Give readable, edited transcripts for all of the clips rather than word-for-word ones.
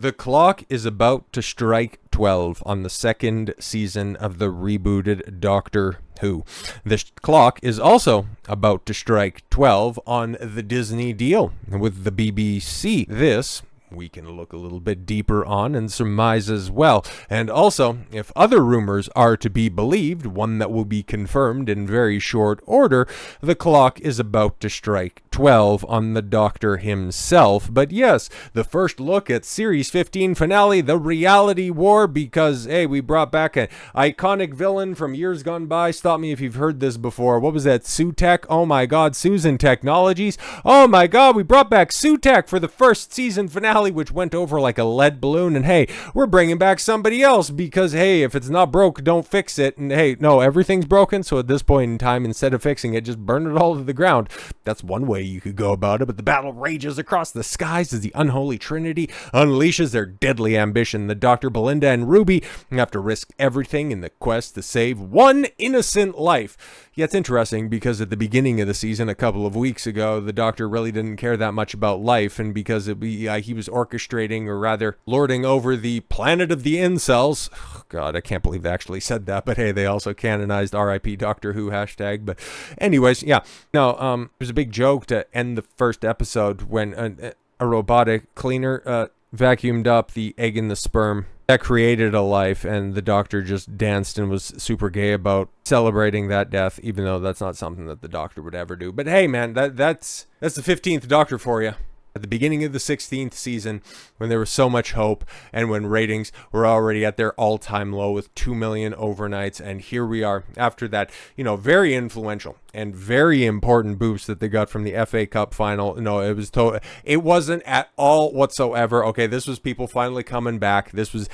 The clock is about to strike 12 on the second season of the rebooted Doctor Who. This clock is also about to strike 12 on the Disney deal with the BBC. This we can look a little bit deeper on and surmise as well. And also, if other rumors are to be believed, one that will be confirmed in very short order, the clock is about to strike 12 on the Doctor himself. But yes, the first look at Series 15 finale, The Reality War, because, hey, we brought back an iconic villain from years gone by. Stop me if you've heard this before. What was that? Sue-Tech? Oh my god, Susan Technologies. Oh my god, we brought back Sue-Tech for the first season finale, which went over like a lead balloon. And hey, we're bringing back somebody else because, hey, if it's not broke, don't fix it. And hey, no, everything's broken. So at this point in time, instead of fixing it, just burn it all to the ground. That's one way you could go about it. But the battle rages across the skies as the unholy trinity unleashes their deadly ambition. The Dr. Belinda and Ruby have to risk everything in the quest to save one innocent life. Yeah, it's interesting because at the beginning of the season, a couple of weeks ago, the Doctor really didn't care that much about life, and because he was orchestrating, or rather lording over the planet of the incels. Oh, God, I can't believe they actually said that, but hey, they also canonized RIP Doctor Who hashtag. But anyways, yeah, no, there's a big joke to end the first episode when a robotic cleaner vacuumed up the egg and the sperm that created a life, and the Doctor just danced and was super gay about celebrating that death, even though that's not something that the Doctor would ever do. But hey, man, that's the 15th Doctor for you. At the beginning of the 16th season, when there was so much hope and when ratings were already at their all-time low with 2 million overnights, and here we are after that, very influential and very important boost that they got from the FA Cup final. No, it wasn't at all whatsoever. Okay, this was people finally coming back. This was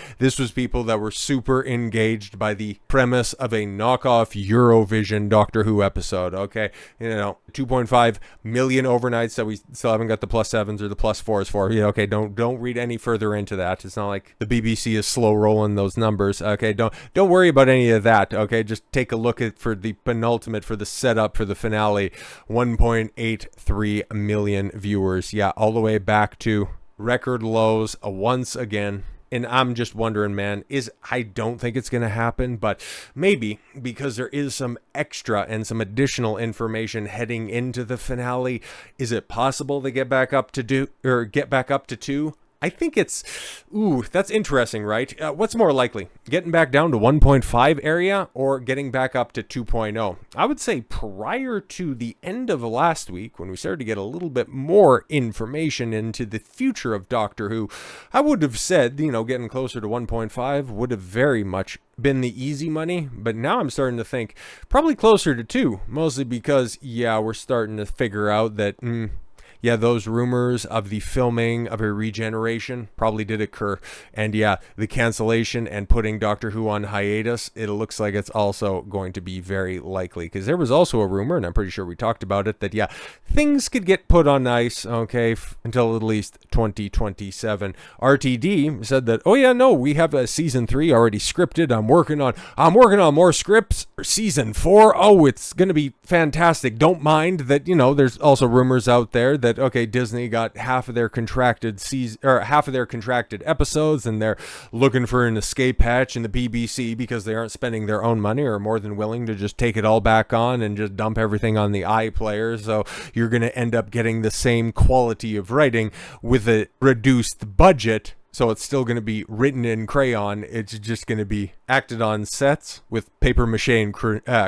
people that were super engaged by the premise of a knockoff Eurovision Doctor Who episode. Okay, 2.5 million overnights that we still haven't got the +7s or the +4s for. Okay, don't read any further into that. It's not like the BBC is slow rolling those numbers. Okay, don't worry about any of that. Okay, just take a look at for the penultimate, for the setup for the finale. 1.83 million viewers. Yeah, all the way back to record lows once again. And I'm just wondering, man, I don't think it's going to happen, but maybe because there is some extra and some additional information heading into the finale, is it possible they get back up to 2? I think that's interesting, right? What's more likely, getting back down to 1.5 area or getting back up to 2.0? I would say prior to the end of last week, when we started to get a little bit more information into the future of Doctor Who, I would have said, getting closer to 1.5 would have very much been the easy money, but now I'm starting to think probably closer to 2, mostly because, we're starting to figure out that, those rumors of the filming of a regeneration probably did occur. And the cancellation and putting Doctor Who on hiatus, it looks like it's also going to be very likely. Because there was also a rumor, and I'm pretty sure we talked about it, that things could get put on ice, okay, until at least 2027. RTD said that, we have a season 3 already scripted. I'm working on more scripts for season 4. Oh, it's going to be fantastic. Don't mind that, there's also rumors out there that Disney got half of their contracted episodes, and they're looking for an escape hatch in the BBC because they aren't spending their own money, or are more than willing to just take it all back on and just dump everything on the iPlayer. So you're going to end up getting the same quality of writing with a reduced budget. So it's still going to be written in crayon. It's just going to be acted on sets with paper mache and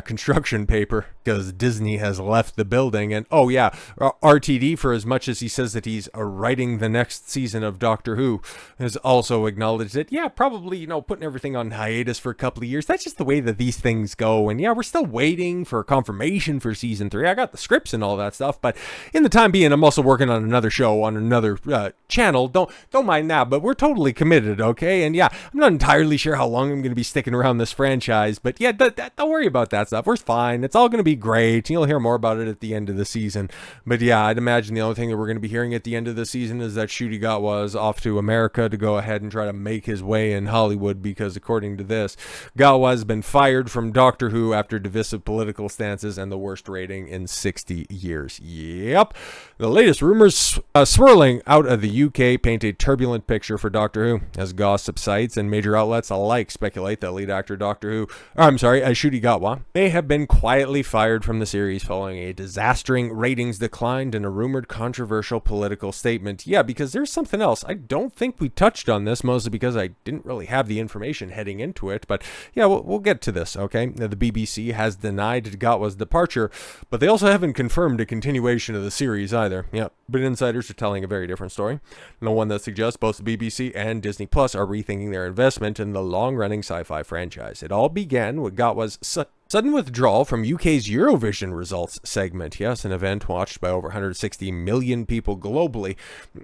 construction paper, because Disney has left the building. And RTD, for as much as he says that he's writing the next season of Doctor Who, has also acknowledged that probably putting everything on hiatus for a couple of years. That's just the way that these things go. And we're still waiting for confirmation for season 3. I got the scripts and all that stuff, but in the time being, I'm also working on another show on another channel. Don't mind that, but we're totally committed, okay? And I'm not entirely sure how long I'm going to be sticking around this franchise. But yeah, don't worry about that stuff. We're fine. It's all going to be great. You'll hear more about it at the end of the season. But yeah, I'd imagine the only thing that we're going to be hearing at the end of the season is that Ncuti Gatwa is off to America to go ahead and try to make his way in Hollywood, because according to this, Gatwa has been fired from Doctor Who after divisive political stances and the worst rating in 60 years. Yep. The latest rumors swirling out of the UK paint a turbulent picture for Doctor Who, as gossip sites and major outlets alike speculate that lead actor Ncuti Gatwa may have been quietly fired from the series following a disastering ratings decline and a rumored controversial political statement. Yeah, because there's something else. I don't think we touched on this, mostly because I didn't really have the information heading into it, but yeah, we'll get to this, okay? The BBC has denied Gatwa's departure, but they also haven't confirmed a continuation of the series either. Yeah, but insiders are telling a very different story, the one that suggests both the BBC and Disney Plus are rethinking their investment in the long-running sci-fi franchise. It all began with Gatwa's sudden withdrawal from UK's Eurovision results segment. Yes, an event watched by over 160 million people globally.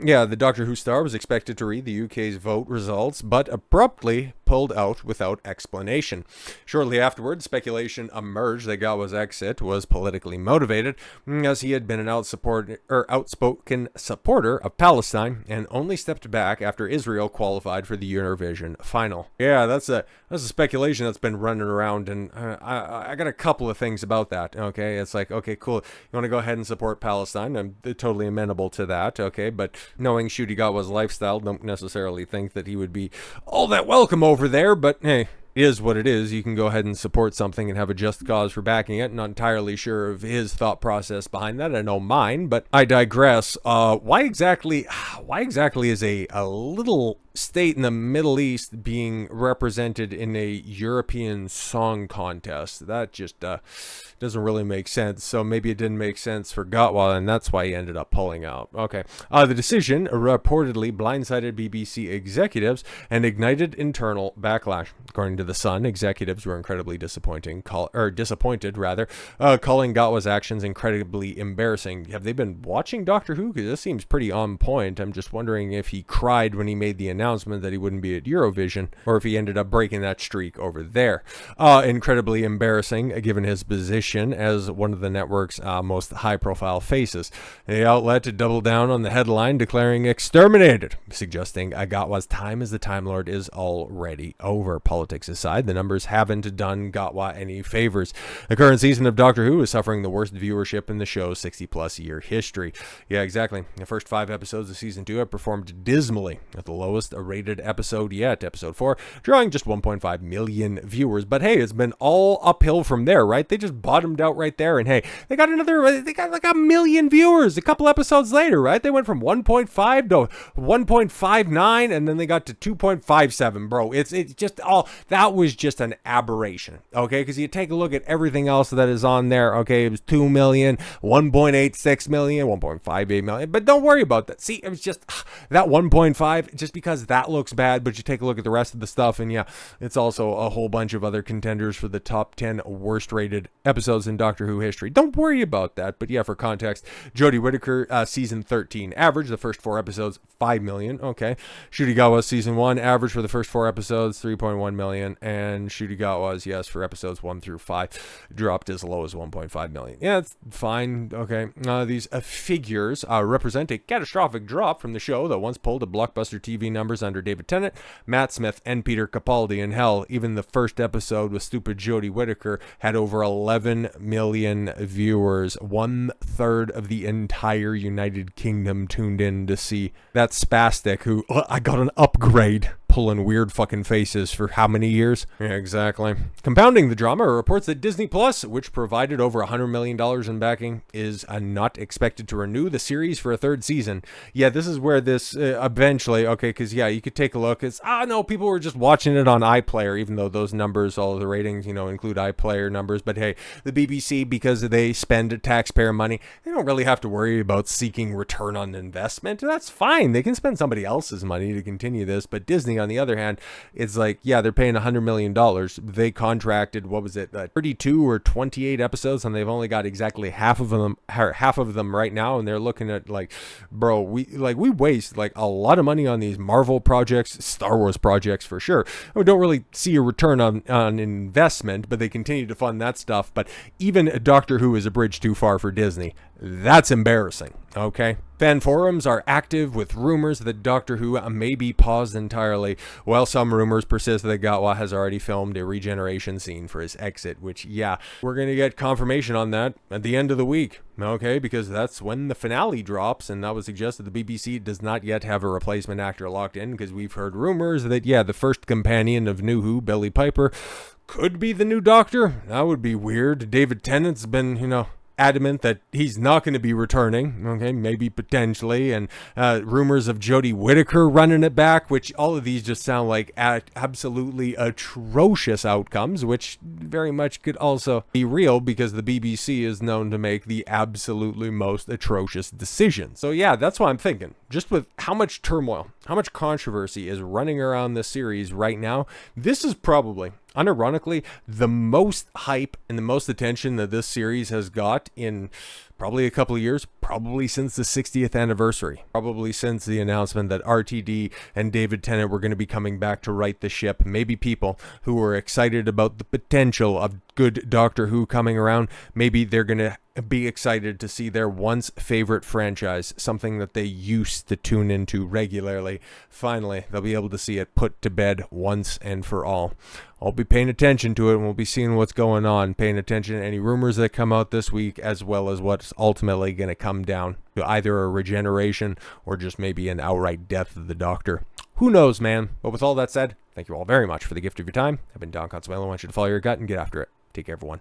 Yeah, the Doctor Who star was expected to read the UK's vote results, but abruptly pulled out without explanation. Shortly afterwards, speculation emerged that Gatwa's exit was politically motivated, as he had been an outspoken supporter of Palestine and only stepped back after Israel qualified for the Eurovision final. Yeah, that's a speculation that's been running around, and I got a couple of things about that, okay? It's like, okay, cool. You want to go ahead and support Palestine? I'm totally amenable to that, okay? But knowing Ncuti Gatwa's lifestyle, don't necessarily think that he would be all that welcome over there, but hey, it is what it is. You can go ahead and support something and have a just cause for backing it. Not entirely sure of his thought process behind that. I know mine, but I digress. Why exactly is a little state in the Middle East being represented in a European song contest? That just doesn't really make sense. So maybe it didn't make sense for Gatwa, and that's why he ended up pulling out. Okay. The decision reportedly blindsided BBC executives and ignited internal backlash. According to The Sun, executives were incredibly disappointed, calling Gatwa's actions incredibly embarrassing. Have they been watching Doctor Who? Because this seems pretty on point. I'm just wondering if he cried when he made the announcement that he wouldn't be at Eurovision, or if he ended up breaking that streak over there. Incredibly embarrassing, given his position as one of the network's most high-profile faces. The outlet doubled down on the headline, declaring exterminated, suggesting Gatwa's time as the Time Lord is already over. Politics aside, the numbers haven't done Gatwa any favors. The current season of Doctor Who is suffering the worst viewership in the show's 60-plus year history. Yeah, exactly. The first 5 episodes of Season 2 have performed dismally, at the lowest rated episode yet, Episode 4, drawing just 1.5 million viewers. But hey, it's been all uphill from there, right? They just bottomed out right there, and hey, they got like a million viewers a couple episodes later, right? They went from 1.5 to 1.59, and then they got to 2.57, bro. It's just all, that was just an aberration, okay? Because you take a look at everything else that is on there, okay? It was 2 million, 1.86 million, 1.58 million, but don't worry about that. See, it was just that 1.5, just because that looks bad, but you take a look at the rest of the stuff, and yeah, it's also a whole bunch of other contenders for the top 10 worst rated episodes in Doctor Who history. Don't worry about that, but yeah, for context, Jodie Whittaker, season 13, average, the first 4 episodes, 5 million, okay? Ncuti Gatwa's season 1, average for the first 4 episodes, 3.1 million, and Ncuti Gatwa's, yes, for episodes 1 through 5, dropped as low as 1.5 million. Yeah, it's fine, okay? These figures represent a catastrophic drop from the show that once pulled a blockbuster TV numbers under David Tennant, Matt Smith, and Peter Capaldi. And hell, even the first episode with stupid Jodie Whittaker had over 11 million viewers. 1/3 of the entire United Kingdom tuned in to see that spastic who, I got an upgrade, pulling weird fucking faces for how many years? Yeah, exactly. Compounding the drama are reports that Disney Plus, which provided over $100 million in backing, is not expected to renew the series for a 3rd season. Yeah, this is where this eventually, okay, because yeah, you could take a look. It's, no, people were just watching it on iPlayer, even though those numbers, all of the ratings, include iPlayer numbers. But hey, the BBC, because they spend taxpayer money, they don't really have to worry about seeking return on investment. That's fine. They can spend somebody else's money to continue this, but Disney, on the other hand, it's like, yeah, they're paying $100 million. They contracted, what was it, 32 or 28 episodes, and they've only got exactly half of them right now, and they're looking at like, bro, we waste like a lot of money on these Marvel projects, Star Wars projects for sure. We don't really see a return on investment, but they continue to fund that stuff. But even Doctor Who is a bridge too far for Disney. That's embarrassing, okay? Fan forums are active with rumors that Doctor Who may be paused entirely, while some rumors persist that Gatwa has already filmed a regeneration scene for his exit, which, yeah, we're going to get confirmation on that at the end of the week, okay? Because that's when the finale drops, and that was suggested the BBC does not yet have a replacement actor locked in, because we've heard rumors that, yeah, the first companion of New Who, Billie Piper, could be the new Doctor. That would be weird. David Tennant's been, adamant that he's not going to be returning, okay, maybe potentially, and rumors of Jodie Whittaker running it back, which all of these just sound like absolutely atrocious outcomes, which very much could also be real because the BBC is known to make the absolutely most atrocious decisions. So yeah, that's what I'm thinking. Just with how much turmoil, how much controversy is running around this series right now, this is probably, unironically, the most hype and the most attention that this series has got in probably a couple of years, probably since the 60th anniversary, probably since the announcement that RTD and David Tennant were going to be coming back to right the ship. Maybe people who were excited about the potential of good Doctor Who coming around, maybe they're going to be excited to see their once favorite franchise, something that they used to tune into regularly. Finally, they'll be able to see it put to bed once and for all. I'll be paying attention to it, and we'll be seeing what's going on, paying attention to any rumors that come out this week, as well as what's ultimately going to come down to either a regeneration or just maybe an outright death of the Doctor. Who knows, man? But with all that said, thank you all very much for the gift of your time. I've been Don Consuelo. I want you to follow your gut and get after it. Take care, everyone.